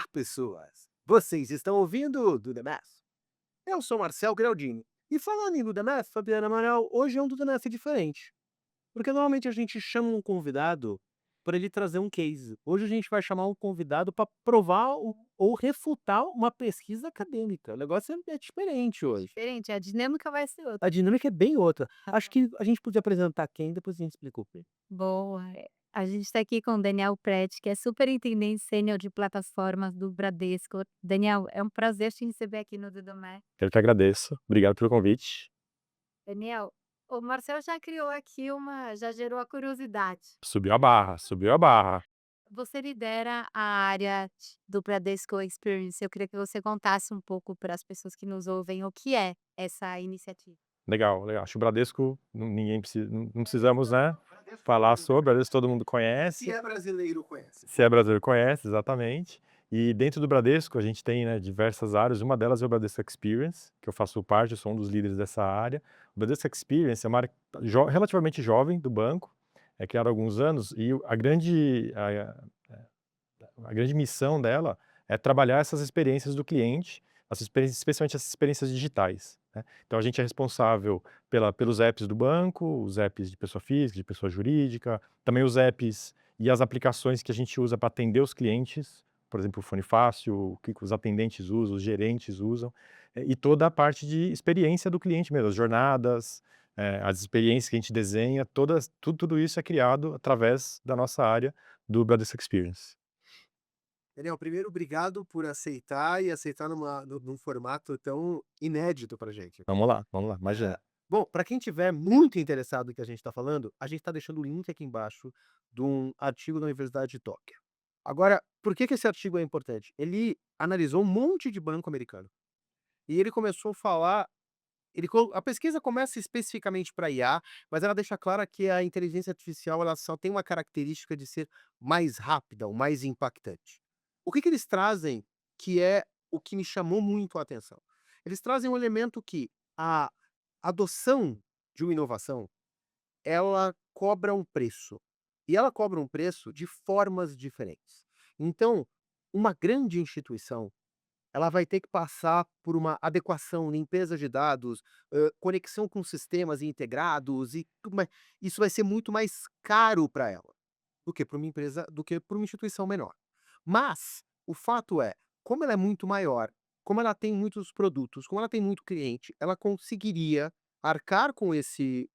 pessoas! Vocês estão ouvindo o Do The Math? Eu sou Marcel Graldini. E falando em Do The Math, Fabiana Amaral, hoje é um Do The Math diferente. Porque normalmente a gente chama um convidado para ele trazer um case. Hoje a gente vai chamar um convidado para provar ou refutar uma pesquisa acadêmica. O negócio é diferente hoje. Diferente, a dinâmica vai ser outra. A dinâmica é bem outra. Acho que a gente podia apresentar quem, depois a gente explica o quê. Boa. A gente está aqui com o Daniel Preti, que é superintendente sênior de plataformas do Bradesco. Daniel, é um prazer te receber aqui no Dudomé. Eu que agradeço. Obrigado pelo convite. Daniel, o Marcel já criou aqui já gerou a curiosidade. Subiu a barra, subiu a barra. Você lidera a área do Bradesco Experience. Eu queria que você contasse um pouco para as pessoas que nos ouvem o que é essa iniciativa. Legal, legal. Acho que o Bradesco, ninguém precisa, não precisamos, né, falar sobre. O Bradesco todo mundo Se conhece. é brasileiro, conhece. Se é brasileiro, conhece, exatamente. E dentro do Bradesco, a gente tem, né, diversas áreas. Uma delas é o Bradesco Experience, que eu faço parte, eu sou um dos líderes dessa área. O Bradesco Experience é uma área relativamente jovem do banco, é criado há alguns anos, e a grande missão dela é trabalhar essas experiências do cliente, as experiências, especialmente essas experiências digitais, né. Então a gente é responsável pelos apps do banco, os apps de pessoa física, de pessoa jurídica, também os apps e as aplicações que a gente usa para atender os clientes, por exemplo, o Fone Fácil, o que os atendentes usam, os gerentes usam, e toda a parte de experiência do cliente mesmo, as jornadas, as experiências que a gente desenha, tudo isso é criado através da nossa área do Bradesco Experience. Daniel, primeiro, obrigado por aceitar num formato tão inédito pra gente. Vamos lá, imagina. Bom, para quem tiver muito interessado no que a gente está falando, a gente está deixando o link aqui embaixo de um artigo da Universidade de Tóquio. Agora, por que que esse artigo é importante? Ele analisou um monte de banco americano e ele começou a falar. A pesquisa começa especificamente para IA, mas ela deixa clara que a inteligência artificial ela só tem uma característica de ser mais rápida, ou mais impactante. O que que eles trazem que é o que me chamou muito a atenção? Eles trazem um elemento que a adoção de uma inovação, ela cobra um preço, e ela cobra um preço de formas diferentes. Então, uma grande instituição ela vai ter que passar por uma adequação, limpeza de dados, conexão com sistemas integrados e tudo mais. Isso vai ser muito mais caro para ela, do que para uma empresa do que para uma instituição menor. Mas, o fato é, como ela é muito maior, como ela tem muitos produtos, como ela tem muito cliente, ela conseguiria arcar com esse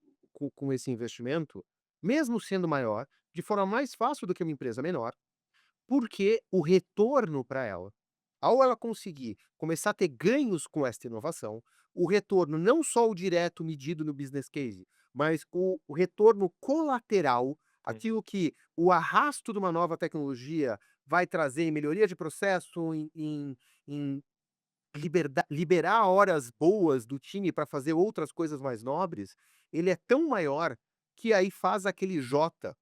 investimento, mesmo sendo maior, de forma mais fácil do que uma empresa menor, porque o retorno para ela, ao ela conseguir começar a ter ganhos com esta inovação, o retorno não só o direto medido no business case, mas o retorno colateral, Hum. aquilo que o arrasto de uma nova tecnologia vai trazer em melhoria de processo, em liberar horas boas do time para fazer outras coisas mais nobres, ele é tão maior que aí faz aquele J,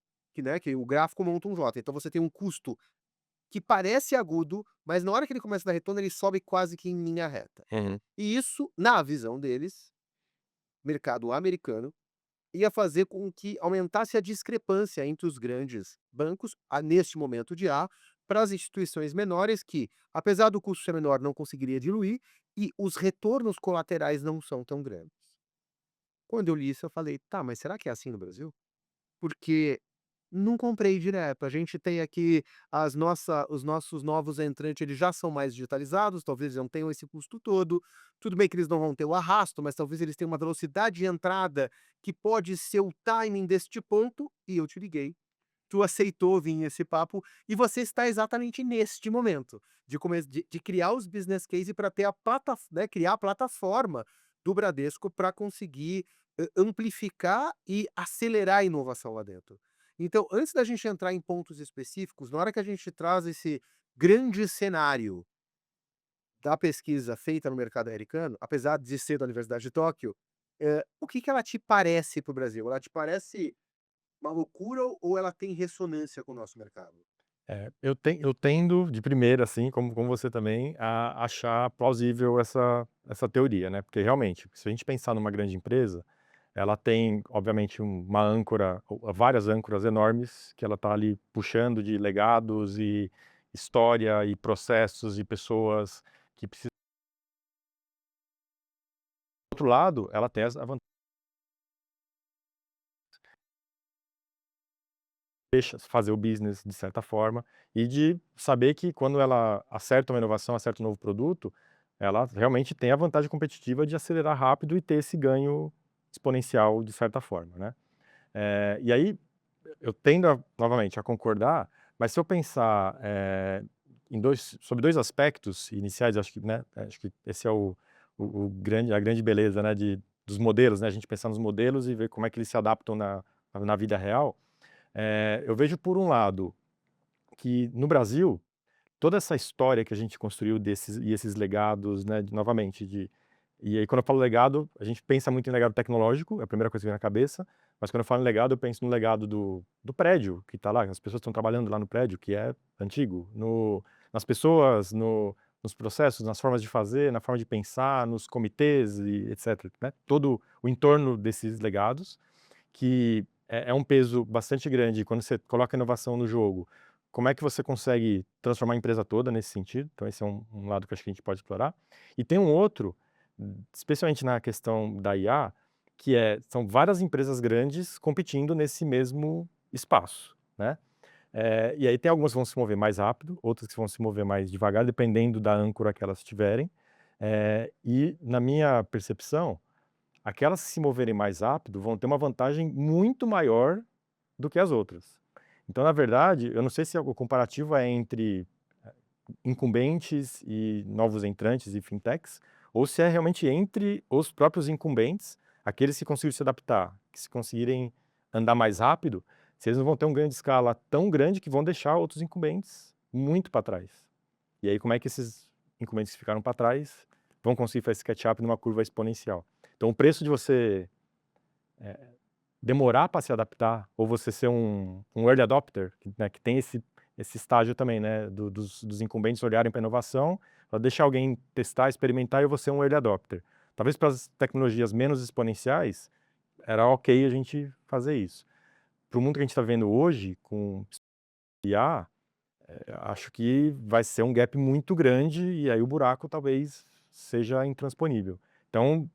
que o gráfico monta um J. Então você tem um custo que parece agudo, mas na hora que ele começa a dar retorno, ele sobe quase que em linha reta. Uhum. E isso, na visão deles, mercado americano, ia fazer com que aumentasse a discrepância entre os grandes bancos, neste momento de A, para as instituições menores que, apesar do custo ser menor, não conseguiria diluir e os retornos colaterais não são tão grandes. Quando eu li isso, eu falei: "Tá, mas será que é assim no Brasil?" Porque não comprei direto. A gente tem aqui os nossos novos entrantes, eles já são mais digitalizados, talvez não tenham esse custo todo. Tudo bem que eles não vão ter o arrasto, mas talvez eles tenham uma velocidade de entrada que pode ser o timing deste ponto, e eu te liguei. Tu aceitou vir esse papo e você está exatamente neste momento de criar os business case para ter criar a plataforma do Bradesco para conseguir amplificar e acelerar a inovação lá dentro. Então, antes da gente entrar em pontos específicos, na hora que a gente traz esse grande cenário da pesquisa feita no mercado americano, apesar de ser da Universidade de Tóquio, o que que ela te parece para o Brasil? Ela te parece uma loucura ou ela tem ressonância com o nosso mercado? Eu tendo de primeira, assim, como você também, a achar plausível essa teoria, né, porque realmente, se a gente pensar numa grande empresa, ela tem, obviamente, uma âncora ou várias âncoras enormes que ela está ali puxando de legados história e processos e pessoas que precisam. Do outro lado, ela tem a vantagem deixa fazer o business de certa forma, e de saber que quando ela acerta uma inovação, acerta um novo produto, ela realmente tem a vantagem competitiva de acelerar rápido e ter esse ganho exponencial de certa forma, né. E aí, eu tendo novamente a concordar, mas se eu pensar, sobre 2 aspectos iniciais, acho que, né, acho que esse é o grande a grande beleza, né, dos modelos, né, a gente pensar nos modelos e ver como é que eles se adaptam na vida real. Eu vejo por um lado que no Brasil, toda essa história que a gente construiu esses legados, né, novamente e aí quando eu falo legado, a gente pensa muito em legado tecnológico, é a primeira coisa que vem na cabeça, mas quando eu falo em legado, eu penso no legado do prédio que está lá, as pessoas estão trabalhando lá no prédio, que é antigo, nas pessoas, nos processos, nas formas de fazer, na forma de pensar, nos comitês e etc, né, todo o entorno desses legados que é um peso bastante grande quando você coloca a inovação no jogo. Como é que você consegue transformar a empresa toda nesse sentido? Então esse é um lado que eu acho que a gente pode explorar. E tem um outro, especialmente na questão da IA, que são várias empresas grandes competindo nesse mesmo espaço, né. E aí tem algumas que vão se mover mais rápido, outras que vão se mover mais devagar, dependendo da âncora que elas tiverem. E na minha percepção, aquelas que se moverem mais rápido vão ter uma vantagem muito maior do que as outras. Então, na verdade, eu não sei se o comparativo é entre incumbentes e novos entrantes e fintechs, ou se é realmente entre os próprios incumbentes, aqueles que conseguiram se adaptar, que se conseguirem andar mais rápido, se eles não vão ter um ganho de escala tão grande que vão deixar outros incumbentes muito para trás. E aí, como é que esses incumbentes que ficaram para trás vão conseguir fazer esse catch-up numa curva exponencial? Então, o preço de você demorar para se adaptar, ou você ser um early adopter, né, que tem esse estágio também, né, dos incumbentes olharem para a inovação, pra deixar alguém testar, experimentar e eu vou ser um early adopter. Talvez para as tecnologias menos exponenciais, era ok a gente fazer isso. Para o mundo que a gente está vendo hoje, com IA, acho que vai ser um gap muito grande e aí o buraco talvez seja intransponível. Então,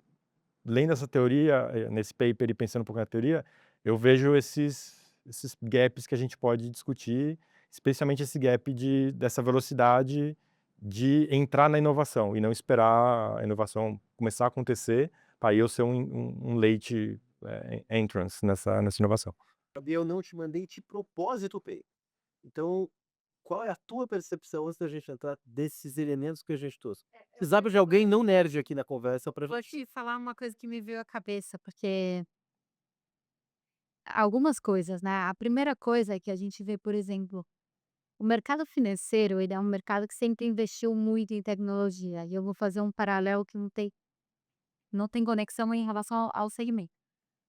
lendo essa teoria, nesse paper e pensando um pouco na teoria, eu vejo esses gaps que a gente pode discutir, especialmente esse gap dessa velocidade de entrar na inovação e não esperar a inovação começar a acontecer para eu ser um late entrance nessa inovação. Eu não te mandei de propósito, Pei. Então, qual é a tua percepção antes da gente entrar desses elementos que a gente trouxe? Precisava de alguém não nerd aqui na conversa pra Vou gente te falar uma coisa que me veio à cabeça, porque algumas coisas, né, a primeira coisa é que a gente vê, por exemplo, o mercado financeiro, ele é um mercado que sempre investiu muito em tecnologia, e eu vou fazer um paralelo que não tem conexão em relação ao segmento.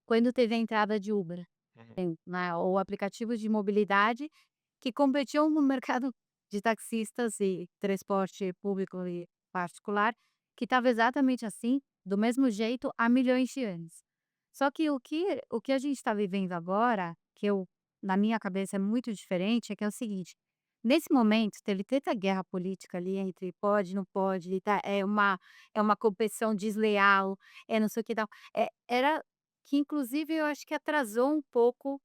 Quando teve a entrada de Uber, Uhum. né, ou aplicativos de mobilidade que competiam no mercado de taxistas e transporte público e particular, que estava exatamente assim, do mesmo jeito, há milhões de anos. Só que o que a gente está vivendo agora, na minha cabeça é muito diferente, é que é o seguinte: nesse momento teve tanta guerra política ali entre pode, não pode, tá, é uma competição desleal, é não sei o que tal. Era que inclusive eu acho que atrasou um pouco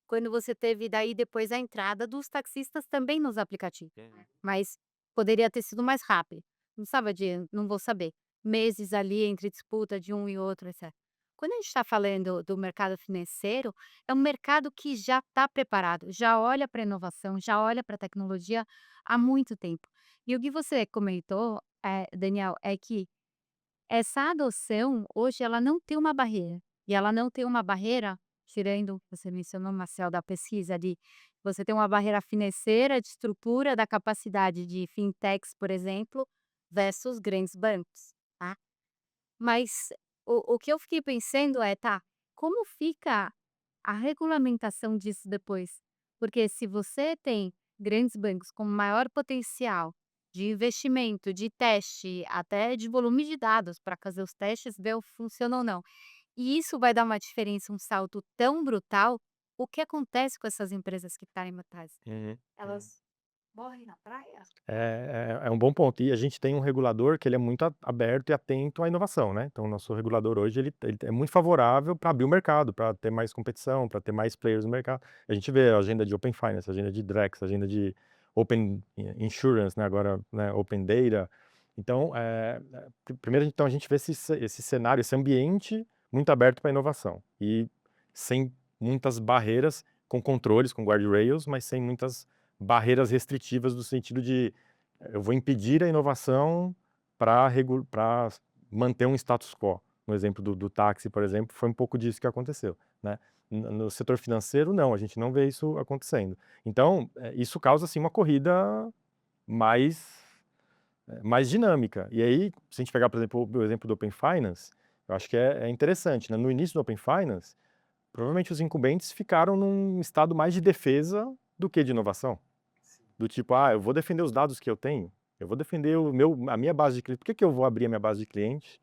quando você teve daí depois a entrada dos taxistas também nos aplicativos, Uhum. mas poderia ter sido mais rápido. Não vou saber, meses ali entre disputa de um e outro, etcétera. Quando a gente está falando do mercado financeiro, é um mercado que já está preparado, já olha para a inovação, já olha para a tecnologia há muito tempo. E o que você comentou, Daniel, é que essa adoção hoje ela não tem uma barreira, e ela não tem uma barreira, tirando você mencionou, Marcel, da pesquisa de você tem uma barreira financeira, de estrutura, da capacidade de fintechs, por exemplo, versus grandes bancos, tá. Mas o que eu fiquei pensando é: "Tá, como fica a regulamentação disso depois?". Porque se você tem grandes bancos com maior potencial de investimento, de teste, até de volume de dados para fazer os testes, ver o funciona ou não. E isso vai dar uma diferença, um salto tão brutal, o que acontece com essas empresas que estarem atrás? Uhum. Uhum. Elas Morre na praia? É um bom ponto. E a gente tem um regulador que ele é muito aberto e atento à inovação, né. Então o nosso regulador hoje ele é muito favorável para abrir o mercado, para ter mais competição, para ter mais players no mercado. A gente vê a agenda de Open Finance, a agenda de Drex, a agenda de Open Insurance, né, agora, né, Open Data. Então, primeiro então a gente vê esse cenário, esse ambiente muito aberto para inovação e sem muitas barreiras, com controles, com guardrails, mas sem muitas barreiras restritivas no sentido de, eu vou impedir a inovação para manter um status quo. No exemplo do táxi, por exemplo, foi um pouco disso que aconteceu, né. No setor financeiro não, a gente não vê isso acontecendo. Então, isso causa assim uma corrida mais mais dinâmica. E aí, se a gente pegar, por exemplo, o exemplo do Open Finance, eu acho que é interessante, né. No início do Open Finance, provavelmente os incumbentes ficaram num estado mais de defesa do que de inovação. Do tipo: "Ah, eu vou defender os dados que eu tenho, eu vou defender a minha base de clientes, por que que eu vou abrir a minha base de clientes,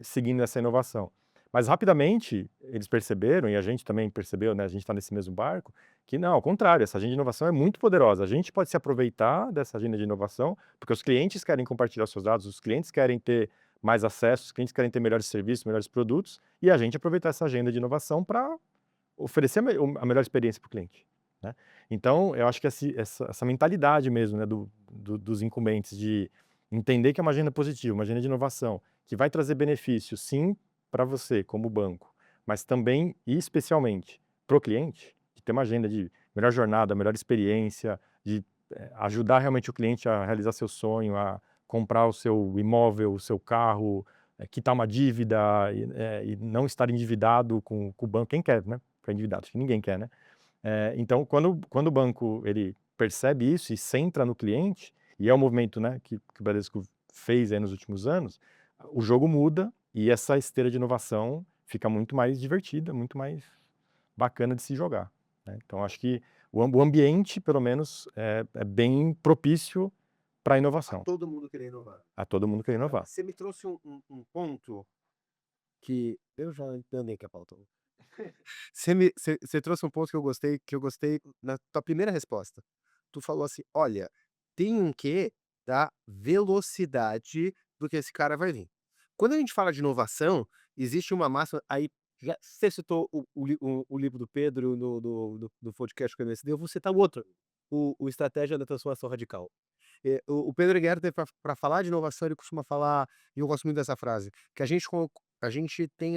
seguindo essa inovação?". Mas rapidamente eles perceberam, e a gente também percebeu, né, a gente está nesse mesmo barco, que não, ao contrário, essa agenda de inovação é muito poderosa. A gente pode se aproveitar dessa agenda de inovação, porque os clientes querem compartilhar seus dados, os clientes querem ter mais acesso, os clientes querem ter melhores serviços, melhores produtos, e a gente aproveitar essa agenda de inovação para oferecer a melhor experiência para o cliente, né. Então, eu acho que essa mentalidade mesmo, né, dos incumbentes de entender que é uma agenda positiva, uma agenda de inovação, que vai trazer benefícios sim para você como banco, mas também e especialmente para o cliente, de ter uma agenda de melhor jornada, melhor experiência, de, ajudar realmente o cliente a realizar seu sonho, a comprar o seu imóvel, o seu carro, quitar uma dívida e não estar endividado com o banco. Quem quer, né, ficar endividado? Acho que ninguém quer, né. Então quando o banco ele percebe isso e centra no cliente, e é o movimento, né, que o Bradesco fez aí nos últimos anos, o jogo muda e essa esteira de inovação fica muito mais divertida, muito mais bacana de se jogar, né. Então acho que o ambiente, pelo menos, é bem propício para a A inovação, todo mundo querer inovar. a todo mundo quer inovar. Você me trouxe um ponto que eu já entendi que é pauta. Você trouxe um ponto que eu gostei na tua primeira resposta. Tu falou assim: "Olha, tem um quê da velocidade do que esse cara vai vir". Quando a gente fala de inovação, existe uma máxima aí já você citou o livro do Pedro no podcast com o MSD, eu vou citar o outro, o Estratégia da Transformação Radical. O Pedro Guerra para falar de inovação, ele costuma falar, e eu gosto muito dessa frase, que a gente tem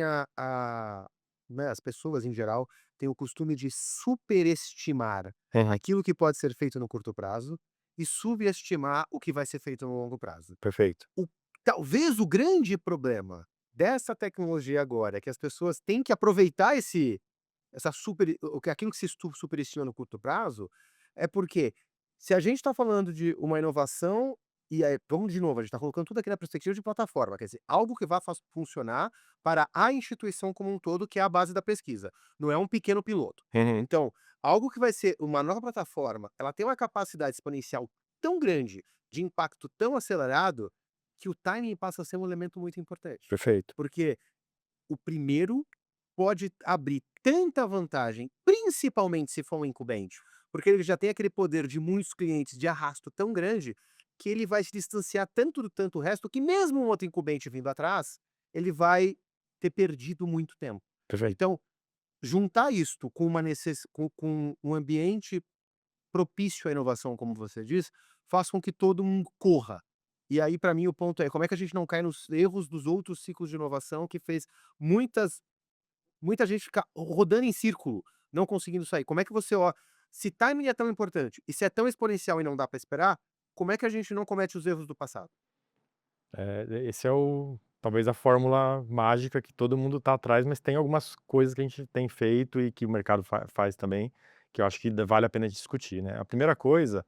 né, as pessoas em geral têm o costume de superestimar Uhum. aquilo que pode ser feito no curto prazo e subestimar o que vai ser feito no longo prazo. Perfeito. O Talvez o grande problema dessa tecnologia agora é que as pessoas têm que aproveitar essa super o que aquilo que se superestima no curto prazo, é porque se a gente está falando de uma inovação, e aí vamos de novo, a gente está colocando tudo aqui na perspectiva de plataforma, quer dizer, algo que vá funcionar para a instituição como um todo, que é a base da pesquisa, não é um pequeno piloto. Uhum. Então, algo que vai ser uma nova plataforma, ela tem uma capacidade exponencial tão grande, de impacto tão acelerado, que o timing passa a ser um elemento muito importante. Perfeito. Porque o primeiro pode abrir tanta vantagem, principalmente se for um incumbente, porque ele já tem aquele poder de muitos clientes de arrasto tão grande, que ele vai se distanciar tanto do resto, que mesmo um outro incumbente vindo atrás, ele vai ter perdido muito tempo. Perfeito. Então, juntar isto com com um ambiente propício à inovação, como você diz, faz com que todo mundo corra. E aí, para mim, o ponto é: como é que a gente não cai nos erros dos outros ciclos de inovação que fez muita gente ficar rodando em círculo, não conseguindo sair? Como é que você, ó, se timing é tão importante e se é tão exponencial e não dá para esperar, como é que a gente não comete os erros do passado? Esse é talvez a fórmula mágica que todo mundo está atrás, mas tem algumas coisas que a gente tem feito e que o mercado faz também, que eu acho que vale a pena discutir, né. A primeira coisa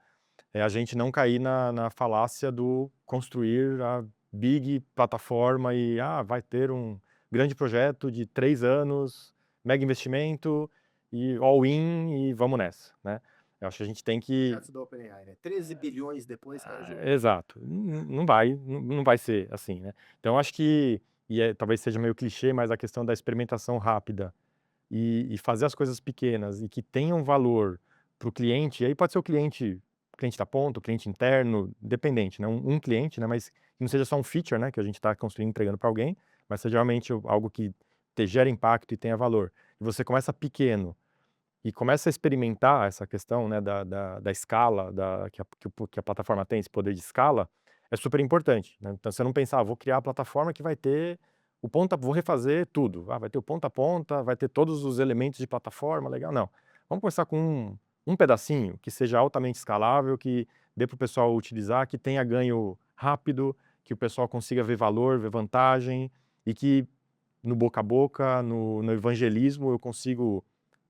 é a gente não cair na falácia do construir a big plataforma e, vai ter um grande projeto de 3 anos, mega investimento e all in e vamos nessa, né. Eu acho que a gente tem que Projetos da OpenAI, né, 13 bilhões depois cai o jogo. exato. Não vai ser assim, né. Então acho que talvez seja meio clichê, mas a questão da experimentação rápida e fazer as coisas pequenas e que tenham valor para o cliente, e aí pode ser o cliente cliente da ponta, o cliente interno, independente, né, um cliente, né, mas que não seja só um feature, né, que a gente está construindo e entregando para alguém, mas seja realmente algo que gere impacto e tenha valor. E você começa pequeno e começa a experimentar essa questão, né, da escala, que a plataforma tem, esse poder de escala, é super importante, né. Então você não pensar: "Vou criar a plataforma que vai ter o ponta vou refazer tudo. Ah, vai ter o ponta a ponta, vai ter todos os elementos de plataforma, legal". Não, vamos começar com um pedacinho que seja altamente escalável, que dê para o pessoal utilizar, que tenha ganho rápido, que o pessoal consiga ver valor, ver vantagem, e que no boca a boca, no evangelismo, eu consigo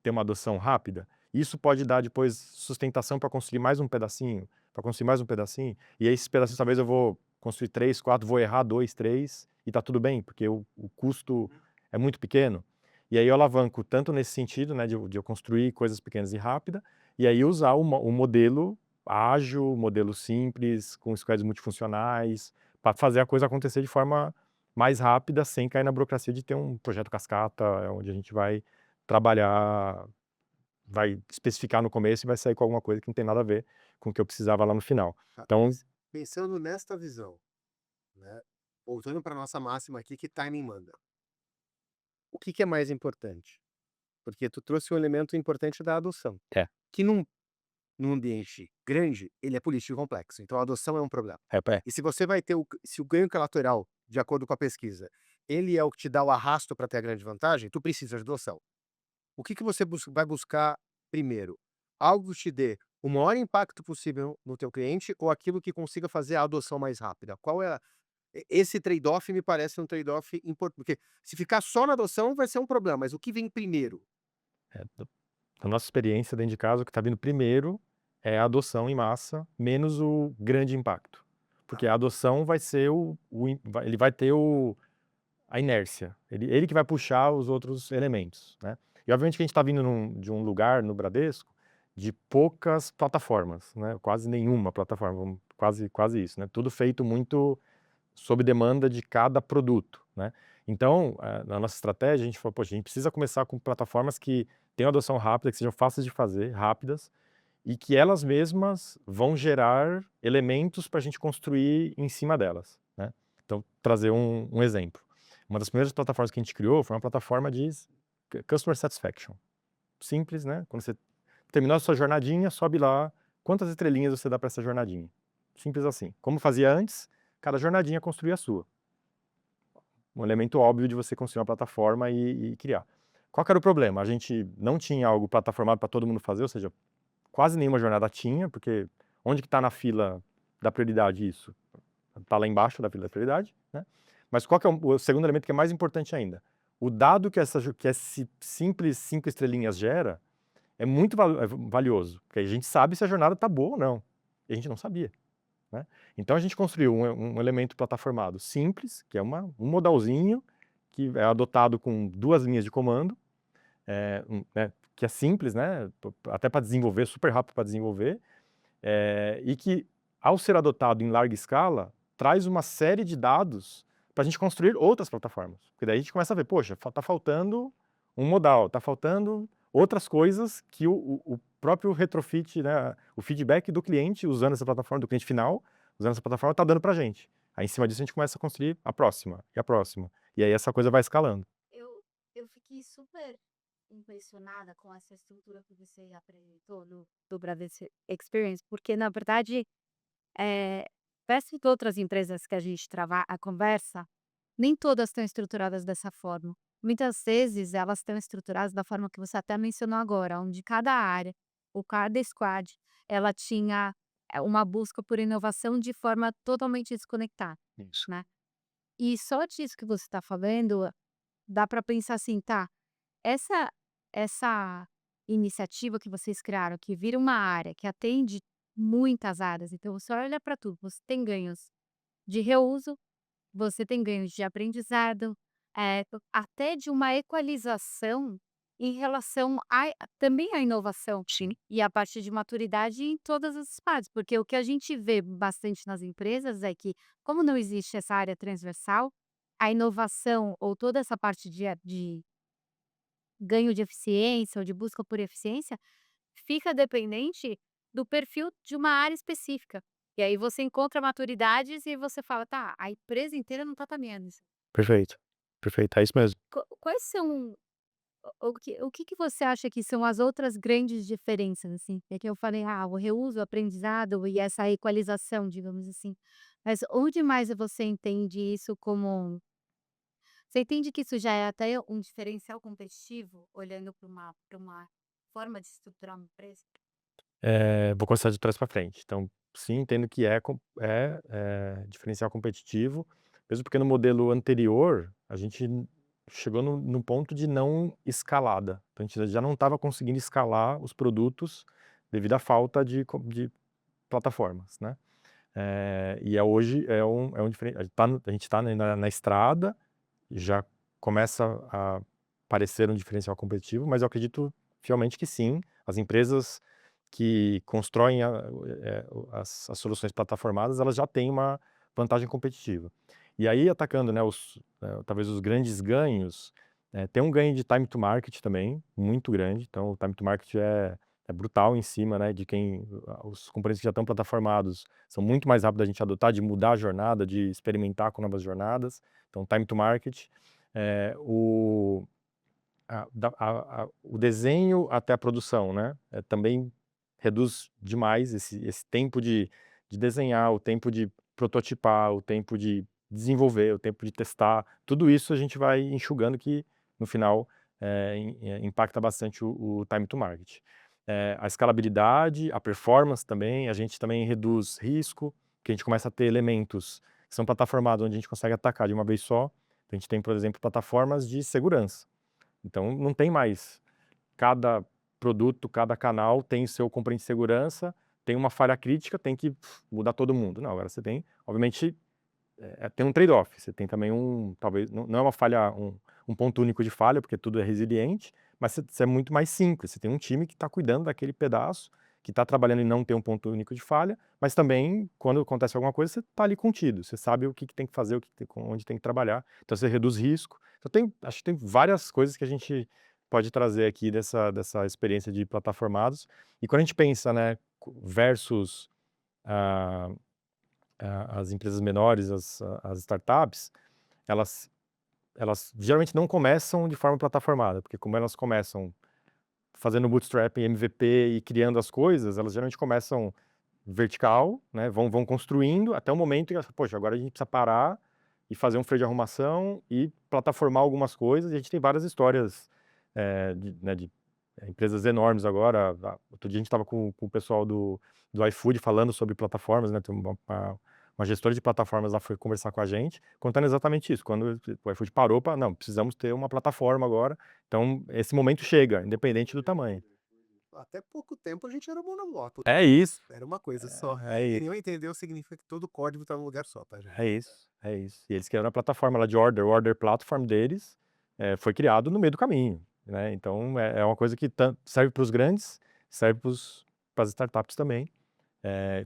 ter uma adoção rápida. Isso pode dar depois sustentação para construir mais um pedacinho, para construir mais um pedacinho, e aí esses pedacinhos talvez eu vou construir 3, 4, vou errar 2, 3 e tá tudo bem, porque o custo é muito pequeno. E aí eu alavanco tanto nesse sentido, né, de eu construir coisas pequenas e rápida, e aí usar o modelo ágil, modelo simples, com squads multifuncionais, para fazer a coisa acontecer de forma mais rápida, sem cair na burocracia de ter um projeto cascata, onde a gente vai trabalhar, vai especificar no começo e vai sair com alguma coisa que não tem nada a ver com o que eu precisava lá no final. Tá, Então, mas pensando nesta visão, né, voltando para nossa máxima aqui que timing manda. O que que é mais importante? Porque tu trouxe um elemento importante da adoção, é, que num ambiente grande, ele é político e complexo, então a adoção é um problema. é, E se você vai ter se o ganho colateral, de acordo com a pesquisa, ele é o que te dá o arrasto para ter a grande vantagem, tu precisa de adoção. O que que você vai buscar primeiro? Algo que te dê o maior impacto possível no teu cliente ou aquilo que consiga fazer a adoção mais rápida? Qual é esse trade-off me parece um trade-off importante, porque se ficar só na adoção vai ser um problema, mas o que vem primeiro? da nossa experiência dentro de casa, o que está vindo primeiro é a adoção em massa, menos o grande impacto. Porque Tá. a adoção vai ser ele vai ter a inércia, ele que vai puxar os outros elementos, né. E obviamente que a gente está vindo de um lugar no Bradesco, de poucas plataformas, né, quase nenhuma plataforma, quase isso, né, tudo feito muito sob demanda de cada produto, né. Então, na nossa estratégia a gente falou: "Poxa, a gente precisa começar com plataformas que tenham adoção rápida, que sejam fáceis de fazer, rápidas, e que elas mesmas vão gerar elementos para a gente construir em cima delas", né. Então, trazer um exemplo. Uma das primeiras plataformas que a gente criou foi uma plataforma de customer satisfaction. Simples, né, quando você terminou a sua jornadinha, sobe lá quantas estrelinhas você dá para essa jornadinha. Simples assim. Como fazia antes, cada jornadinha construía a sua. Um elemento óbvio de você construir uma plataforma e criar. Qual que era o problema? A gente não tinha algo plataformado para todo mundo fazer, ou seja, quase nenhuma jornada tinha, porque onde que está na fila da prioridade isso? Está lá embaixo da fila da prioridade, né. Mas qual que é o segundo elemento que é mais importante ainda? O dado que esse simples 5 estrelinhas gera é muito valioso, porque a gente sabe se a jornada está boa ou não, e a gente não sabia, né. Então a gente construiu um elemento plataformado simples, que é um modalzinho, que é adotado com 2 linhas de comando, né, que é simples, né, até para desenvolver, super rápido para desenvolver, e que, ao ser adotado em larga escala, traz uma série de dados para a gente construir outras plataformas. Porque daí a gente começa a ver, poxa, está faltando um modal, está faltando outras coisas que o próprio retrofit, né, o feedback do cliente usando essa plataforma, do cliente final, usando essa plataforma, está dando para a gente. Aí, em cima disso, a gente começa a construir a próxima, e a próxima. E aí essa coisa vai escalando. Eu fiquei super impressionada com essa estrutura que você apresentou do Bradesco Experience, porque na verdade, perto de outras empresas que a gente a conversa, nem todas estão estruturadas dessa forma. Muitas vezes elas estão estruturadas da forma que você até mencionou agora, onde cada área, ou cada squad, ela tinha uma busca por inovação de forma totalmente desconectada, Isso. né? E só disso que você está falando, dá para pensar assim, tá? Essa essa iniciativa que vocês criaram, que vira uma área que atende muitas áreas, então você olha para tudo, você tem ganhos de reuso, você tem ganhos de aprendizado, até de uma equalização em relação também à inovação Sim. e a parte de maturidade em todas as partes, porque o que a gente vê bastante nas empresas é que, como não existe essa área transversal, a inovação ou toda essa parte de ganho de eficiência ou de busca por eficiência, fica dependente do perfil de uma área específica. E aí você encontra maturidades e você fala: "Tá, a empresa inteira não trata menos". Perfeito, perfeito, é isso mesmo. Quais são o que você acha que são as outras grandes diferenças, assim? É que eu falei: "Ah, o reuso, o aprendizado e essa equalização", digamos assim. Mas onde mais você entende isso como você entende que isso já é até um diferencial competitivo, olhando para uma forma de estruturar uma empresa? Vou começar de trás para frente. Então, sim, entendo que diferencial competitivo, mesmo porque no modelo anterior, a gente chegou no ponto de não escalada. Então, a gente já não estava conseguindo escalar os produtos devido à falta de plataformas, né. Hoje é um diferen a gente tá na estrada, já começa a parecer um diferencial competitivo, mas eu acredito fielmente que sim, as empresas que constroem as soluções plataformadas, elas já têm uma vantagem competitiva. E aí atacando, né, talvez os grandes ganhos, tem um ganho de time to market também, muito grande, então o time to market é brutal em cima, né, de quem os componentes que já estão plataformados são muito mais rápidos da gente adotar, de mudar a jornada, de experimentar com novas jornadas, então time to market. Eh, o o desenho até a produção, né, também reduz demais esse tempo de desenhar, o tempo de prototipar, o tempo de desenvolver, o tempo de testar, tudo isso a gente vai enxugando que no final, impacta bastante o time to market. A escalabilidade, a performance também, a gente também reduz risco, porque a gente começa a ter elementos que são plataformados, onde a gente consegue atacar de uma vez só. Então a gente tem, por exemplo, plataformas de segurança. Então não tem mais cada produto, cada canal tem o seu componente de segurança, tem uma falha crítica, tem que mudar todo mundo. Não, agora você tem, obviamente, tem um trade-off. Você tem também talvez, não é uma falha, um ponto único de falha, porque tudo é resiliente, mas você é muito mais simples. Você tem um time que está cuidando daquele pedaço, que está trabalhando em não ter um ponto único de falha, mas também, quando acontece alguma coisa, você está ali contido. Você sabe o que tem que fazer, onde tem que trabalhar. Então você reduz risco. Então acho que tem várias coisas que a gente pode trazer aqui dessa experiência de plataformados. E quando a gente pensa, né, versus ah, as empresas menores, as startups, elas elas geralmente não começam de forma plataformada, porque como elas começam fazendo bootstrap, MVP e criando as coisas, elas geralmente começam vertical, né, vão construindo até o momento que, poxa, agora a gente precisa parar e fazer um freio de arrumação e plataformar algumas coisas, e a gente tem várias histórias, de empresas enormes agora. Outro dia a gente estava com o pessoal do iFood falando sobre plataformas, né, tem uma gestora de plataformas lá foi conversar com a gente, contando exatamente isso, quando o iFood parou para "Não, precisamos ter uma plataforma agora", então esse momento chega, independente do tamanho. Até pouco tempo a gente era monolópolo, É isso, era uma coisa só. é Quem isso. não entendeu significa que todo o código está num lugar só, tá, gente? É isso, é isso. E eles criaram a plataforma lá de o Order Platform deles, foi criado no meio do caminho, né, então é uma coisa que serve para os grandes, serve para as startups também,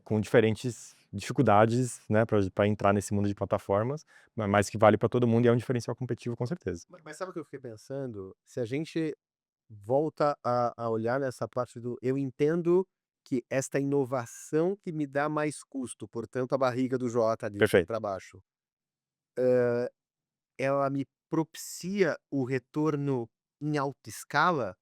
com diferentes dificuldades, né, para entrar nesse mundo de plataformas, mas que vale para todo mundo e é um diferencial competitivo com certeza. Mas sabe o que eu fiquei pensando? Se a gente volta a olhar nessa parte do eu entendo que esta inovação que me dá mais custo, portanto a barriga do J ali Perfeito, para baixo, ela me propicia o retorno em alta escala,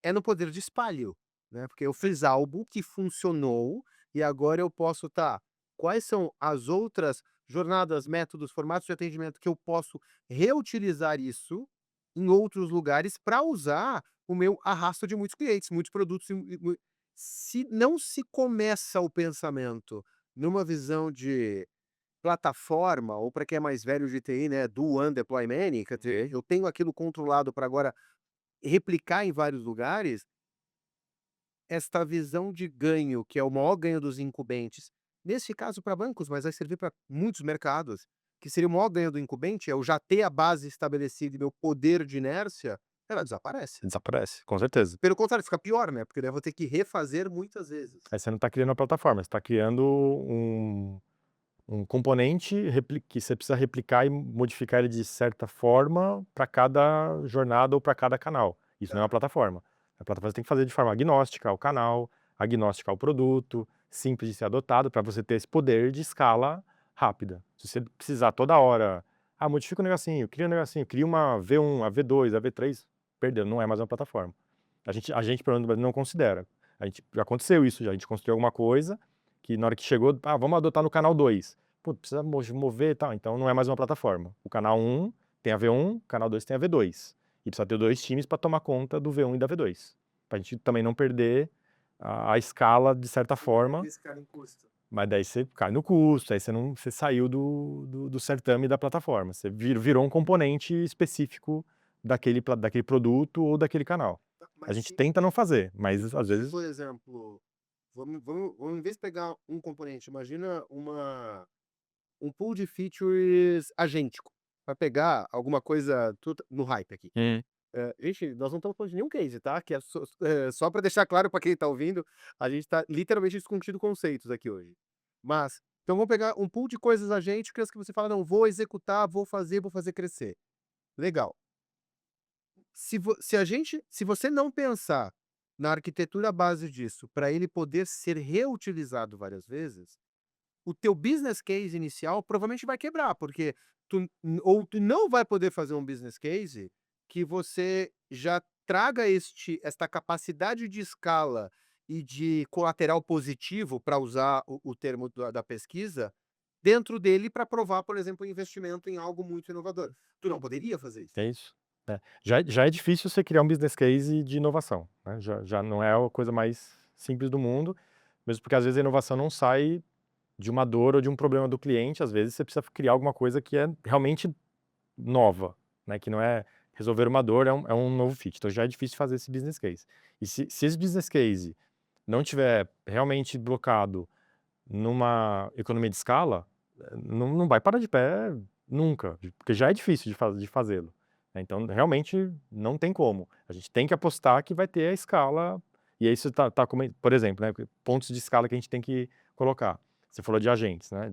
é no poder de espalho, né, porque eu fiz algo que funcionou e agora eu posso tá, quais são as outras jornadas, métodos, formatos de atendimento que eu posso reutilizar isso em outros lugares para usar o meu arrasto de muitos clientes, muitos produtos se não se começa o pensamento numa visão de plataforma ou para quem é mais velho de TI, né, do one deploy many, quer dizer, eu tenho aquilo controlado para agora replicar em vários lugares, esta visão de ganho, que é o maior ganho dos incumbentes, nesse caso para bancos, mas vai servir para muitos mercados, que seria o maior ganho do incumbente, é eu já ter a base estabelecida e meu poder de inércia, ela desaparece. desaparece, com certeza. Pelo contrário, fica pior, né, porque daí eu vou ter que refazer muitas vezes. Aí você não está criando uma plataforma, você está criando um componente que você precisa replicar e modificar ele de certa forma para cada jornada ou para cada canal. Isso não é uma Tá. plataforma. A plataforma você tem que fazer de forma agnóstica ao canal, agnóstica ao produto, simples de ser adotado, para você ter esse poder de escala rápida. Se você precisar toda hora, modifica um negocinho, cria uma V1, a V2, a V3, perdeu, não é mais uma plataforma. A gente pelo menos no Brasil, não considera. Já aconteceu isso, já. A gente construiu alguma coisa que na hora que chegou, vamos adotar no canal 2. Pô, precisa mover e tal, então não é mais uma plataforma. O canal 1 tem a V1, o canal 2 tem a V2. E precisa ter 2 times para tomar conta do V1 e da V2. Pra gente também não perder a escala de certa forma, Esse cara em custo. mas daí você cai no custo, aí você saiu do certame da plataforma. Você virou um componente específico daquele produto ou daquele canal. A Mas gente se, tenta não fazer, mas às vezes. por exemplo, vamos, em vez de pegar um componente, imagina um pool de features agêntico. Vai pegar alguma coisa no hype aqui. Gente, nós não estamos falando de nenhum case, tá? Que é só para deixar claro para quem está ouvindo, a gente está literalmente discutindo conceitos aqui hoje. Mas, então vamos pegar um pool de coisas agênticas que você fala, não, vou executar, vou fazer crescer. Legal. Se você não pensar na arquitetura base disso, para ele poder ser reutilizado várias vezes, o teu business case inicial provavelmente vai quebrar, porque ou tu não vai poder fazer um business case que você já traga esta capacidade de escala e de colateral positivo, para usar o termo da pesquisa, dentro dele para provar, por exemplo, o investimento em algo muito inovador. Tu não poderia fazer isso. É isso. Já é difícil você criar um business case de inovação, né? Já não é a coisa mais simples do mundo, mesmo porque às vezes a inovação não sai de uma dor ou de um problema do cliente, às vezes você precisa criar alguma coisa que é realmente nova, né? Que não é resolver uma dor, é um novo fit. Então já é difícil fazer esse business case. E se esse business case não tiver realmente blocado numa economia de escala, não vai parar de pé nunca, porque já é difícil de fazê-lo, né. Então, realmente, não tem como. A gente tem que apostar que vai ter a escala, e aí você por exemplo, né, pontos de escala que a gente tem que colocar. Você falou de agentes, né,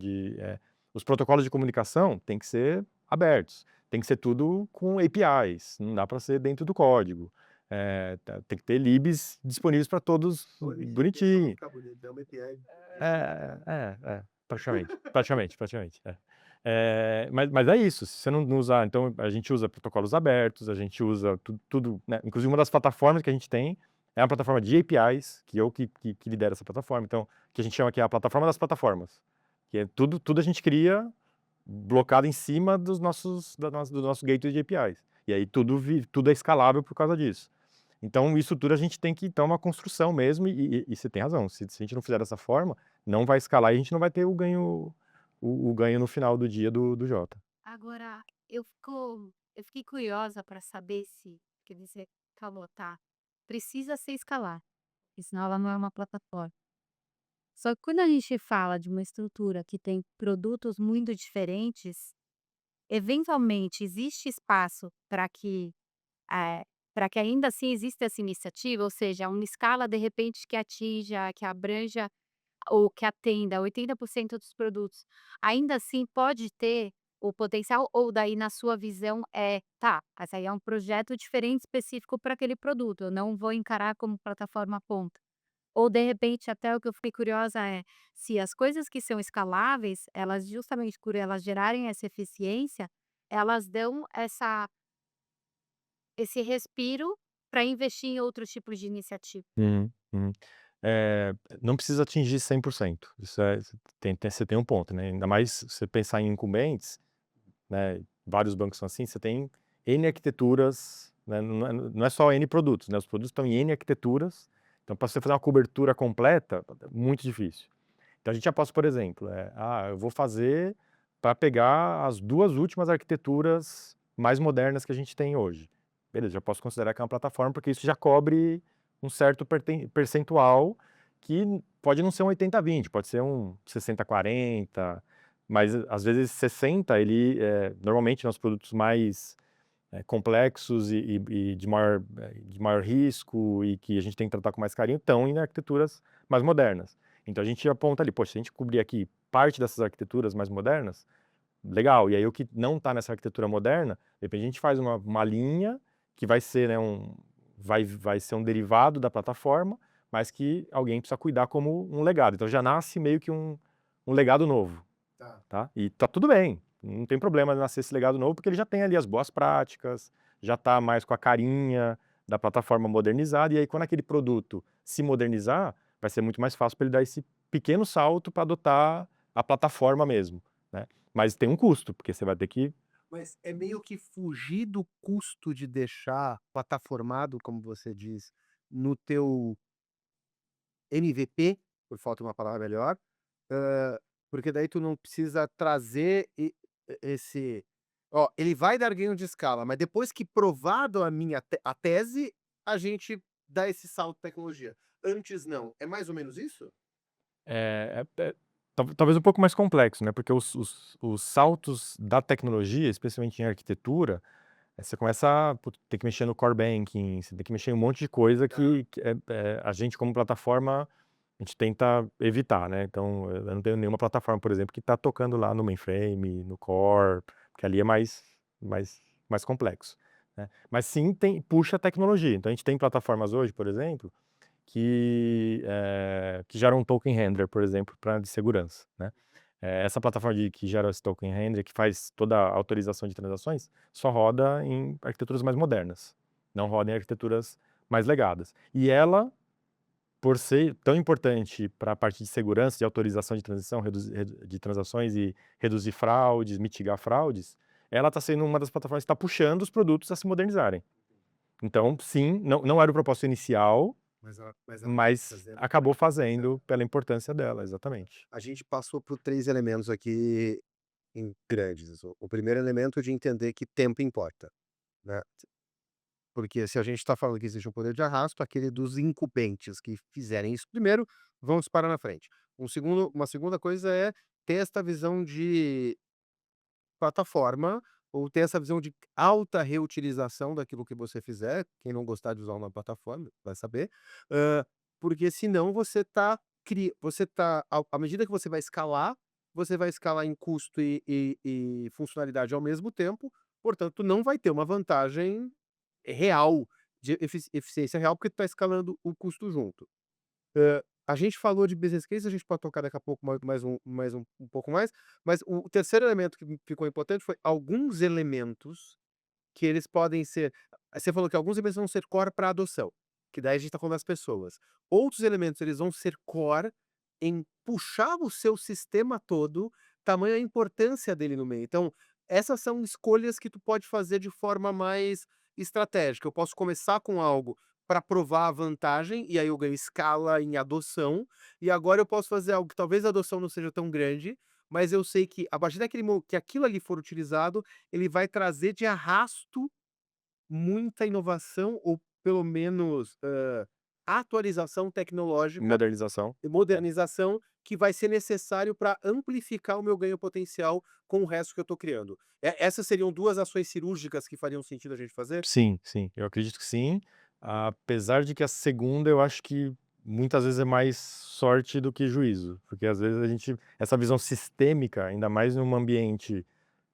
os protocolos de comunicação têm que ser abertos, tem que ser tudo com APIs, não dá para ser dentro do código. Tem que ter libs disponíveis para todos bonitinho. Ficar bonito, é uma API. Praticamente, é. Mas é isso, se você não usar, então a gente usa protocolos abertos, a gente usa tudo, né, inclusive uma das plataformas que a gente tem é uma plataforma de APIs, que eu que lidero essa plataforma, então, que a gente chama aqui a plataforma das plataformas, que é tudo a gente cria blocado em cima do nosso gateway de APIs, e aí tudo é escalável por causa disso. Então, isso tudo a gente tem que ter uma construção mesmo, e você tem razão, se a gente não fizer dessa forma, não vai escalar e a gente não vai ter o ganho no final do dia do Jota. Agora, eu fiquei curiosa para saber se, porque você falou, tá, precisa ser escalar, porque senão ela não é uma plataforma. Só que quando a gente fala de uma estrutura que tem produtos muito diferentes, eventualmente existe espaço para que ainda assim exista essa iniciativa, ou seja, uma escala de repente que atinja, que abranja ou que atenda 80% dos produtos, ainda assim pode ter o potencial, ou daí na sua visão tá, mas aí é um projeto diferente específico para aquele produto, eu não vou encarar como plataforma ponta. Ou de repente até o que eu fiquei curiosa se as coisas que são escaláveis, elas justamente por elas gerarem essa eficiência, elas dão esse respiro para investir em outros tipos de iniciativa. Uhum, uhum. Não precisa atingir 100%, isso você tem um ponto, né, ainda mais se você pensar em incumbentes, né, vários bancos são assim, você tem N arquiteturas, né, não é só N produtos, né, os produtos estão em N arquiteturas, então para você fazer uma cobertura completa, é muito difícil. Então a gente aposta, por exemplo, eu vou fazer para pegar as 2 últimas arquiteturas mais modernas que a gente tem hoje. Beleza, já posso considerar que é uma plataforma, porque isso já cobre um certo percentual que pode não ser um 80-20, pode ser um 60-40, mas às vezes 60 normalmente nos produtos mais complexos e de maior risco e que a gente tem que tratar com mais carinho, estão em arquiteturas mais modernas. Então a gente aponta ali, poxa, se a gente cobrir aqui parte dessas arquiteturas mais modernas, legal. E aí o que não está nessa arquitetura moderna, de repente a gente faz uma linha que vai ser, né, vai ser um derivado da plataforma, mas que alguém precisa cuidar como um legado. Então já nasce meio que um legado novo, Tá. tá? E tá tudo bem, não tem problema nascer esse legado novo, porque ele já tem ali as boas práticas, já tá mais com a carinha da plataforma modernizada, e aí quando aquele produto se modernizar, vai ser muito mais fácil para ele dar esse pequeno salto para adotar a plataforma mesmo, né? Mas tem um custo, porque você vai ter que. Mas é meio que fugir do custo de deixar plataformado, como você diz, no teu MVP, por falta de uma palavra melhor, porque daí tu não precisa trazer esse ó, ele vai dar ganho de escala, mas depois que provado a tese, a gente dá esse salto de tecnologia. Antes não. É mais ou menos isso? Talvez um pouco mais complexo, né, porque os saltos da tecnologia, especialmente em arquitetura, você começa a ter que mexer no core banking, você tem que mexer em um monte de coisa que a gente como plataforma, a gente tenta evitar, né. Então, eu não tenho nenhuma plataforma, por exemplo, que está tocando lá no mainframe, no core, porque ali é mais complexo, né. Mas sim, puxa a tecnologia. Então a gente tem plataformas hoje, por exemplo, que gera um token handler, por exemplo, para de segurança, né. Essa plataforma que gera esse token handler, que faz toda a autorização de transações, só roda em arquiteturas mais modernas, não roda em arquiteturas mais legadas. E ela, por ser tão importante para a parte de segurança, de autorização de transação, de transações e reduzir fraudes, mitigar fraudes, ela está sendo uma das plataformas que está puxando os produtos a se modernizarem. Então, sim, não era o propósito inicial, Mas acabou mas fazendo pela acabou importância fazendo dela. pela importância dela, exatamente. A gente passou por 3 elementos aqui grandes. O primeiro elemento de entender que tempo importa, né. Porque se a gente está falando que existe um poder de arrasto, aquele dos incumbentes que fizerem isso primeiro, vão disparar na frente. Uma segunda coisa é ter esta visão de plataforma, ou ter essa visão de alta reutilização daquilo que você fizer, quem não gostar de usar uma plataforma vai saber, porque senão você tá à medida que você vai escalar em custo e funcionalidade ao mesmo tempo, portanto não vai ter uma vantagem real, de eficiência real, porque tu tá escalando o custo junto. A gente falou de business case, a gente pode tocar daqui a pouco mais um pouco mais, mas o terceiro elemento que ficou importante foi alguns elementos que eles podem ser você falou que alguns elementos vão ser core para adoção, que daí a gente tá falando das pessoas. Outros elementos, eles vão ser core em puxar o seu sistema todo, tamanha a importância dele no meio. Então, essas são escolhas que tu pode fazer de forma mais estratégica. Eu posso começar com algo para provar a vantagem, e aí eu ganho escala em adoção, e agora eu posso fazer algo que talvez a adoção não seja tão grande, mas eu sei que a partir que aquilo ali for utilizado, ele vai trazer de arrasto muita inovação ou pelo menos, atualização tecnológica Modernização. e modernização que vai ser necessário para amplificar o meu ganho potencial com o resto que eu estou criando. Essas seriam 2 ações cirúrgicas que fariam sentido a gente fazer? Sim, sim, eu acredito que sim, apesar de que a segunda eu acho que muitas vezes é mais sorte do que juízo, porque às vezes essa visão sistêmica, ainda mais num ambiente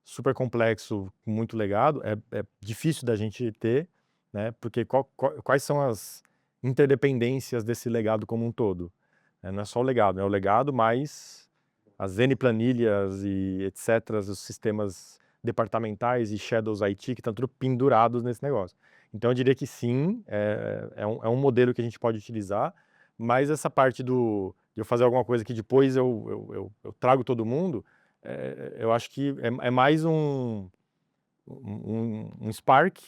super complexo, com muito legado, é difícil da gente ter, né, porque quais são as interdependências desse legado como um todo? Não é só o legado, é o legado mais as N planilhas e etceteras, os sistemas departamentais e shadows IT que estão tudo pendurados nesse negócio. Então eu diria que sim, é um modelo que a gente pode utilizar, mas essa parte de eu fazer alguma coisa que depois eu trago todo mundo, eu acho que é mais um spark,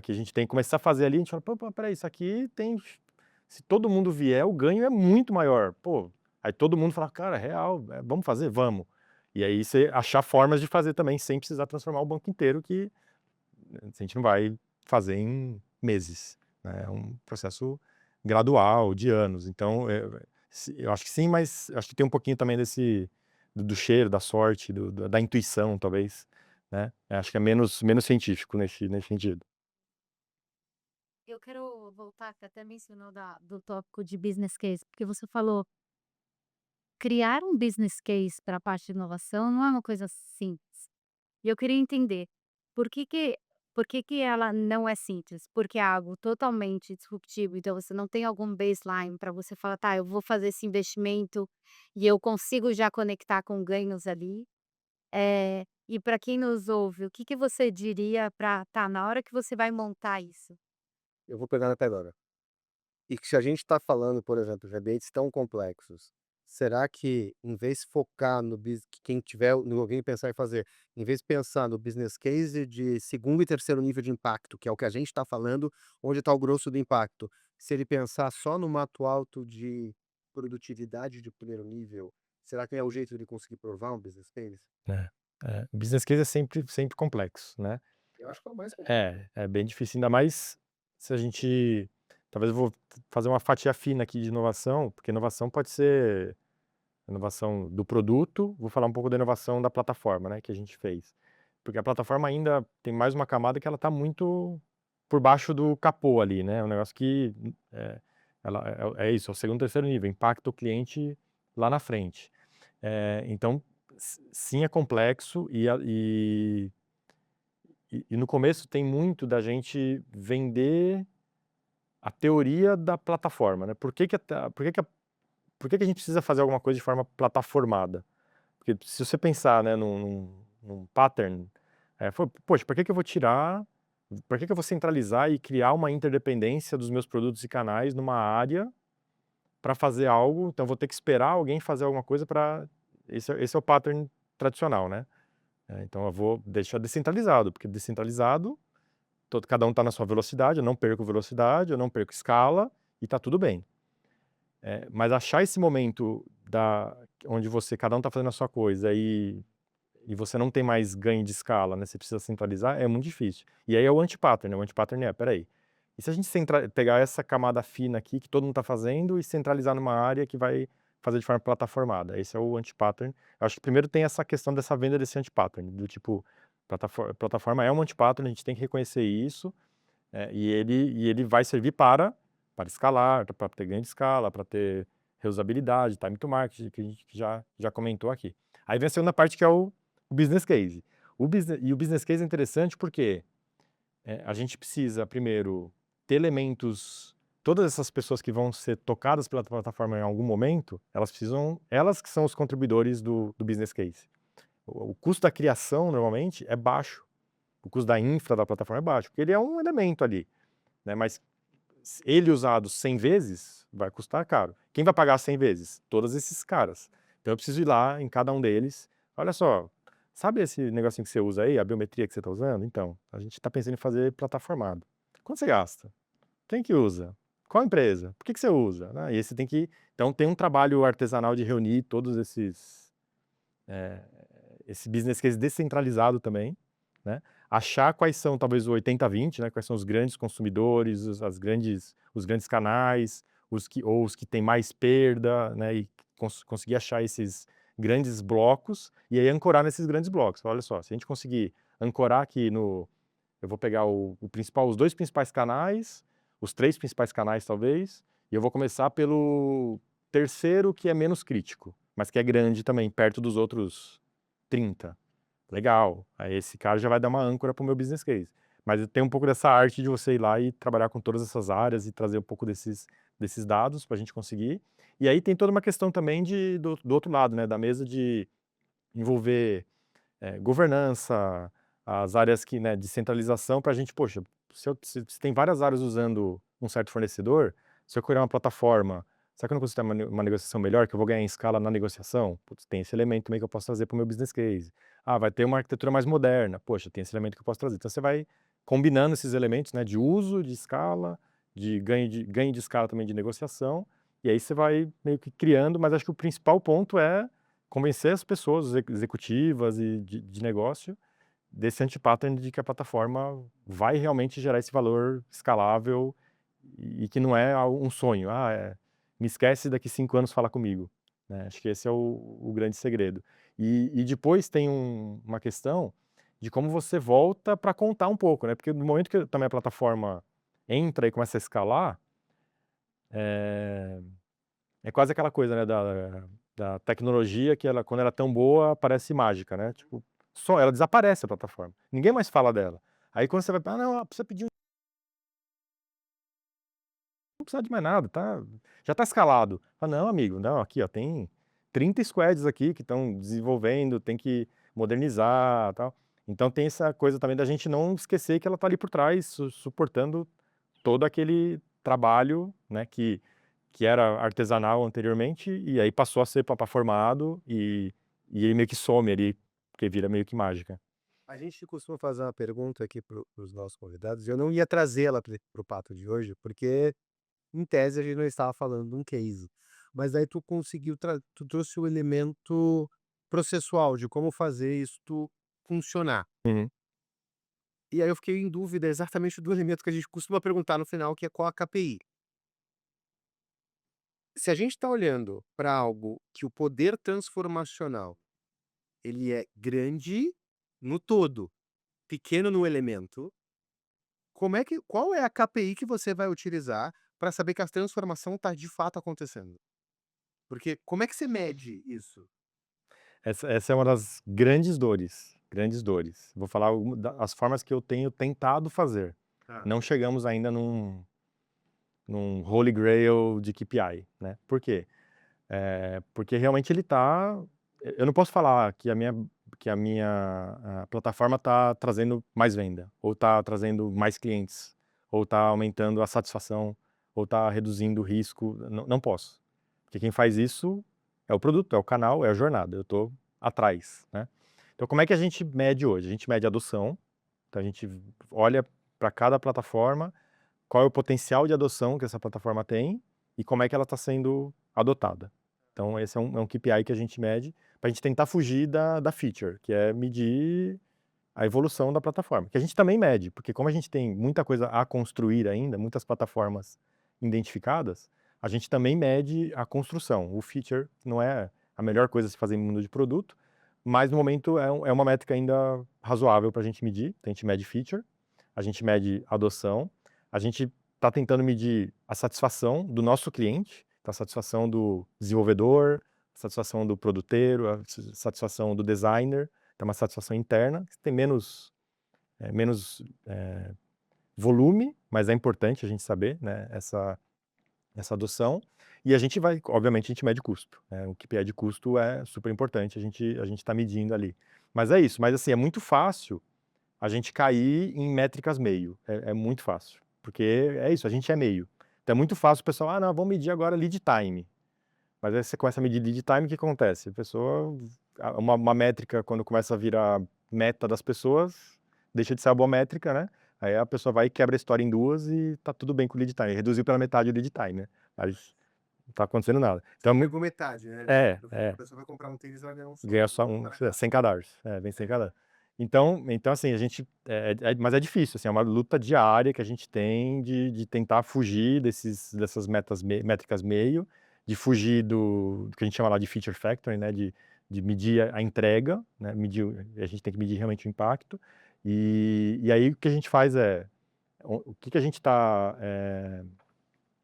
que a gente tem que começar a fazer ali, a gente fala: "Pô, espera aí, isso aqui tem se todo mundo vier, o ganho é muito maior". Pô, aí todo mundo fala: "Cara, real, vamos fazer? Vamos". E aí você achar formas de fazer também, sem precisar transformar o banco inteiro, que a gente não vai fazer em meses, né, é um processo gradual, de anos. Então, eu acho que sim, mas eu acho que tem um pouquinho também do cheiro, da sorte, da intuição, talvez, né. Acho que é menos científico nesse sentido. Eu quero voltar, que até mencionou do tópico de business case, porque você falou, criar um business case para a parte de inovação não é uma coisa simples. E eu queria entender, por que que por que que ela não é simples? Porque é algo totalmente disruptivo, então você não tem algum baseline para você falar: "Tá, eu vou fazer esse investimento e eu consigo já conectar com ganhos ali". E para quem nos ouve, o que que você diria para tá, na hora que você vai montar isso? Eu vou pegar na agora. E que se a gente está falando, por exemplo, de ambientes tão complexos, será que em vez de focar no que quem tiver no alguém pensar em fazer, em vez de pensar no business case de segundo e terceiro nível de impacto, que é o que a gente está falando, onde está o grosso do impacto, se ele pensar só no mato alto de produtividade de primeiro nível, será que é o jeito de conseguir provar um business case? né. O business case é sempre complexo, né. Eu acho que é o mais complexo. É bem difícil, ainda mais se a gente talvez eu vou fazer uma fatia fina aqui de inovação, porque inovação pode ser inovação do produto, vou falar um pouco da inovação da plataforma, né, que a gente fez. Porque a plataforma ainda tem mais uma camada que ela está muito por baixo do capô ali, né, é um negócio que, ela é isso, é o segundo, terceiro nível, impacta o cliente lá na frente. Então, sim, é complexo e no começo tem muito da gente vender a teoria da plataforma, né, por que que a gente precisa fazer alguma coisa de forma plataformada? Porque se você pensar, né, num pattern, poxa, por que que eu vou centralizar e criar uma interdependência dos meus produtos e canais numa área para fazer algo, então vou ter que esperar alguém fazer alguma coisa para esse é o pattern tradicional, né. Então eu vou deixar descentralizado, porque descentralizado, cada um está na sua velocidade, eu não perco velocidade, eu não perco escala e está tudo bem. Mas achar esse momento onde cada um está fazendo a sua coisa e você não tem mais ganho de escala, né, você precisa centralizar, é muito difícil. E aí é o anti-pattern, né, o anti-pattern é: "Espera aí, e se a gente pegar essa camada fina aqui que todo mundo está fazendo e centralizar numa área que vai fazer de forma plataformada?". Esse é o anti-pattern. Eu acho que primeiro tem essa questão dessa venda desse anti-pattern, do tipo, plataforma é um anti-pattern, a gente tem que reconhecer isso, e ele vai servir para escalar, para ter ganho de escala, para ter reusabilidade, time to market, que a gente já comentou aqui. Aí vem a segunda parte que é o business case. O business case é interessante porque, a gente precisa primeiro ter elementos, todas essas pessoas que vão ser tocadas pela plataforma em algum momento, elas que são os contribuidores do business case. O custo da criação normalmente é baixo, o custo da infra da plataforma é baixo, porque ele é um elemento ali, né, mas ele usado 100 vezes, vai custar caro. Quem vai pagar 100 vezes? Todos esses caras. Então eu preciso ir lá em cada um deles, olha só, sabe esse negocinho que você usa aí, a biometria que você está usando? Então, a gente está pensando em fazer plataformado. Quanto você gasta? Quem que usa? Qual empresa? Por que que você usa? E aí você tem que, então tem um trabalho artesanal de reunir todos eh, esse business case descentralizado também, né, achar quais são talvez o 80/20, né, quais são os grandes consumidores, os grandes canais, os que têm mais perda, né, e conseguir achar esses grandes blocos, e aí ancorar nesses grandes blocos. Olha só, se a gente conseguir ancorar aqui eu vou pegar os 2 principais canais, os 3 principais canais talvez, e eu vou começar pelo terceiro que é menos crítico, mas que é grande também, perto dos outros 30. Legal, aí esse cara já vai dar uma âncora para o meu business case. Mas tem um pouco dessa arte de você ir lá e trabalhar com todas essas áreas e trazer um pouco desses dados para a gente conseguir. E aí tem toda uma questão também do outro lado, né, da mesa, de envolver, governança, as áreas né, de centralização para a gente, poxa, se tem várias áreas usando um certo fornecedor, se eu criar uma plataforma, será que eu não consigo ter uma negociação melhor, que eu vou ganhar em escala na negociação? Putz, tem esse elemento também que eu posso trazer para o meu business case. Ah, vai ter uma arquitetura mais moderna, poxa, tem esse elemento que eu posso trazer. Então você vai combinando esses elementos, né, de uso, de escala, de ganho de escala também de negociação, e aí você vai meio que criando, mas acho que o principal ponto é convencer as pessoas executivas e de negócio desse anti-pattern de que a plataforma vai realmente gerar esse valor escalável e que não é um sonho. Me esquece daqui 5 anos falar comigo, né. Acho que esse é o grande segredo. E depois tem uma questão de como você volta para contar um pouco, né, porque no momento que também a plataforma entra e começa a escalar, eh é quase aquela coisa, né, da tecnologia que quando ela é tão boa, parece mágica, né, tipo, só ela desaparece a plataforma, ninguém mais fala dela. Aí quando você vai, não, precisa pedir não precisa de mais nada, já tá escalado. Fala: "Não amigo, não, aqui ó, tem 30 squads aqui que estão desenvolvendo, tem que modernizar, tal". Então tem essa coisa também da gente não esquecer que ela tá ali por trás suportando todo aquele trabalho, né, que era artesanal anteriormente, e aí passou a ser formado, e ele meio que some ali, porque vira meio que mágica. A gente costuma fazer uma pergunta aqui para os nossos convidados, e eu não ia trazê-la para o papo de hoje, porque em tese a gente não estava falando de um case, mas aí tu trouxe o elemento processual de como fazer isto funcionar. Uhum. E aí eu fiquei em dúvida exatamente do elemento que a gente costuma perguntar no final, que é qual a KPI. Se a gente está olhando para algo que o poder transformacional, ele é grande no todo, pequeno no elemento, qual é a KPI que você vai utilizar para saber que a transformação está de fato acontecendo? Porque como é que você mede isso? Essa é uma das grandes dores, grandes dores. Vou falar as formas que eu tenho tentado fazer. Tá. Não chegamos ainda num holy grail de KPI, né. Por quê? Porque realmente eu não posso falar que a minha plataforma está trazendo mais venda, ou está trazendo mais clientes, ou está aumentando a satisfação, ou está reduzindo o risco, não posso. Porque quem faz isso é o produto, é o canal, é a jornada, eu estou atrás, né. Então como é que a gente mede hoje? A gente mede adoção, então a gente olha para cada plataforma, qual é o potencial de adoção que essa plataforma tem e como é que ela está sendo adotada. Então esse é um KPI que a gente mede para a gente tentar fugir da feature, que é medir a evolução da plataforma, que a gente também mede, porque como a gente tem muita coisa a construir ainda, muitas plataformas identificadas, a gente também mede a construção. O feature não é a melhor coisa a se fazer em mundo de produto, mas no momento é uma métrica ainda razoável para a gente medir. Então, a gente mede feature, a gente mede adoção, a gente está tentando medir a satisfação do nosso cliente, então a satisfação do desenvolvedor, a satisfação do produteiro, a satisfação do designer, então uma satisfação interna, que tem menos volume, mas é importante a gente saber, né, essa adoção. E a gente vai, obviamente, a gente mede custo, né, o KPI de custo é super importante, a gente está medindo ali. Mas é isso, mas assim, é muito fácil a gente cair em métricas meio, é muito fácil, porque é isso, a gente é meio. Então é muito fácil o pessoal: "Ah não, vamos medir agora lead time". Mas aí você começa a medir lead time, o que acontece? A pessoa uma métrica quando começa a virar meta das pessoas, deixa de ser uma boa métrica, né, aí a pessoa vai e quebra a história em 2 e tá tudo bem com o lead time, reduziu pela metade o lead time, né, mas não tá acontecendo nada. Então Pegou metade, né, no fim, a é. pessoa vai comprar um tênis, vai ganhar Ganha um só soco na 100 cara. cadarços. É, vem 100 cadarços. Então assim, a gente mas é difícil, assim, é uma luta diária que a gente tem de tentar fugir dessas métricas meio, de fugir do que a gente chama lá de feature factory, né, de medir a entrega, né, a gente tem que medir realmente o impacto, e aí o que a gente faz o que que a gente está,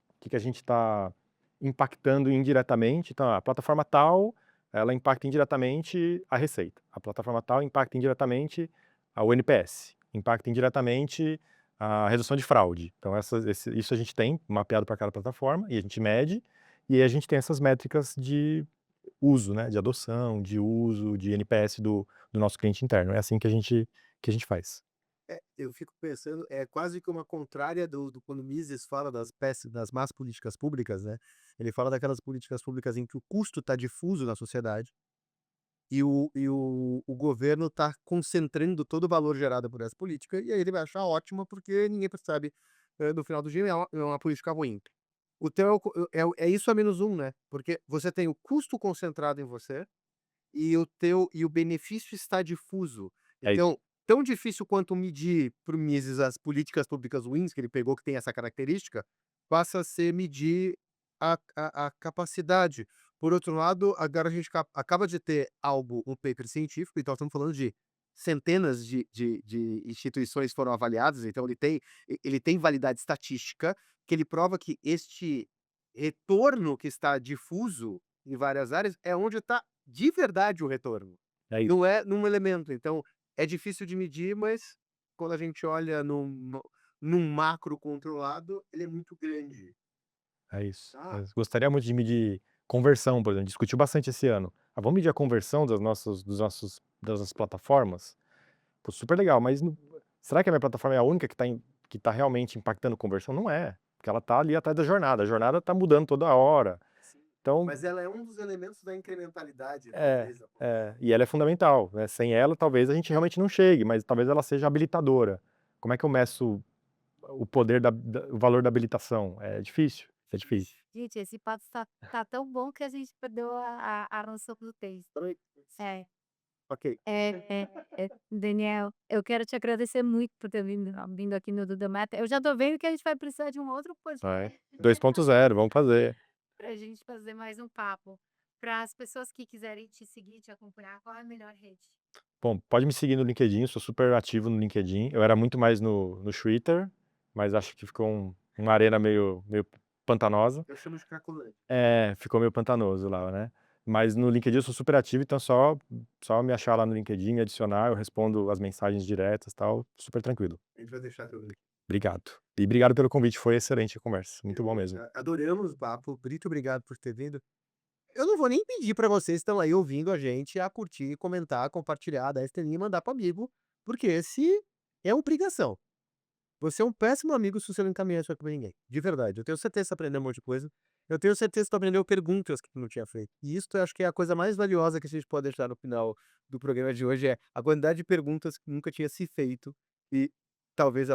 o que que a gente está impactando indiretamente. Então, a plataforma tal, ela impacta indiretamente a receita. A plataforma tal impacta indiretamente o NPS, impacta indiretamente a redução de fraude. Então, isso a gente tem mapeado para cada plataforma e a gente mede, e aí a gente tem essas métricas de uso, né, de adoção, de uso, de NPS do nosso cliente interno. É assim que a gente faz. É, eu fico pensando, é quase que uma contrária do quando Mises fala das más políticas públicas, né, ele fala daquelas políticas públicas em que o custo está difuso na sociedade, e o governo está concentrando todo o valor gerado por essa política, e aí ele vai achar ótima, porque ninguém percebe, no final do dia é uma política ruim. O teu é isso a menos um, né, porque você tem o custo concentrado em você, e o benefício está difuso. É isso. Então, tão difícil quanto medir para o Mises as políticas públicas ruins, que ele pegou que tem essa característica, passa a ser medir a capacidade. Por outro lado, agora a gente acaba de ter um paper científico, então estamos falando de centenas de instituições foram avaliadas, então ele tem validade estatística, que ele prova que este retorno que está difuso em várias áreas é onde está de verdade o retorno. É isso. Não é num elemento, então é difícil de medir, mas quando a gente olha num macro controlado, ele é muito grande, É isso. tá? Gostaria muito de medir conversão, por exemplo, discutiu bastante esse ano. Ah, vamos medir a conversão das nossas plataformas? Pô, super legal, mas será que a minha plataforma é a única que tá realmente impactando conversão? Não é, porque ela tá ali atrás da jornada, a jornada tá mudando toda hora. Sim. Então, Mas ela é um dos elementos da incrementalidade, é, talvez, Afonso. e ela é fundamental, né, sem ela talvez a gente realmente não chegue, mas talvez ela seja habilitadora. Como é que eu meço o poder o valor da habilitação? É difícil, é difícil. Gente, esse papo tá tão bom que a gente perdeu a noção do tempo. É. Ok. Daniel, eu quero te agradecer muito por ter vindo aqui no Duda Meta. Eu já tô vendo que a gente vai precisar de um outro É. podcast 2.0, vamos fazer. pra gente fazer mais um papo. Para as pessoas que quiserem te seguir, te acompanhar, qual é a melhor rede? Bom, pode me seguir no LinkedIn, sou super ativo no LinkedIn. Eu era muito mais no Twitter, mas acho que ficou uma arena meio pantanosa. Eu chamo de cracolândia. Ficou meio pantanoso lá, né. Mas no LinkedIn eu sou super ativo, então só me achar lá no LinkedIn, me adicionar, eu respondo as mensagens diretas, tal, super tranquilo. A gente vai deixar teu link. Obrigado. E obrigado pelo convite, foi excelente a conversa, muito bom mesmo. Adoramos o papo. Brito, obrigado por ter vindo. Eu não vou nem pedir pra vocês que estão aí ouvindo a gente a curtir, comentar, compartilhar, dar estrelinha e mandar para amigo, porque esse é obrigação. Você é um péssimo amigo se você não encaminhar isso aqui pra ninguém. De verdade. Eu tenho certeza que você aprendeu um monte de coisa. Eu tenho certeza que tu aprendeu perguntas que tu não tinha feito. E isso eu acho que é a coisa mais valiosa que a gente pode deixar no final do programa de hoje, é a quantidade de perguntas que nunca tinha se feito e talvez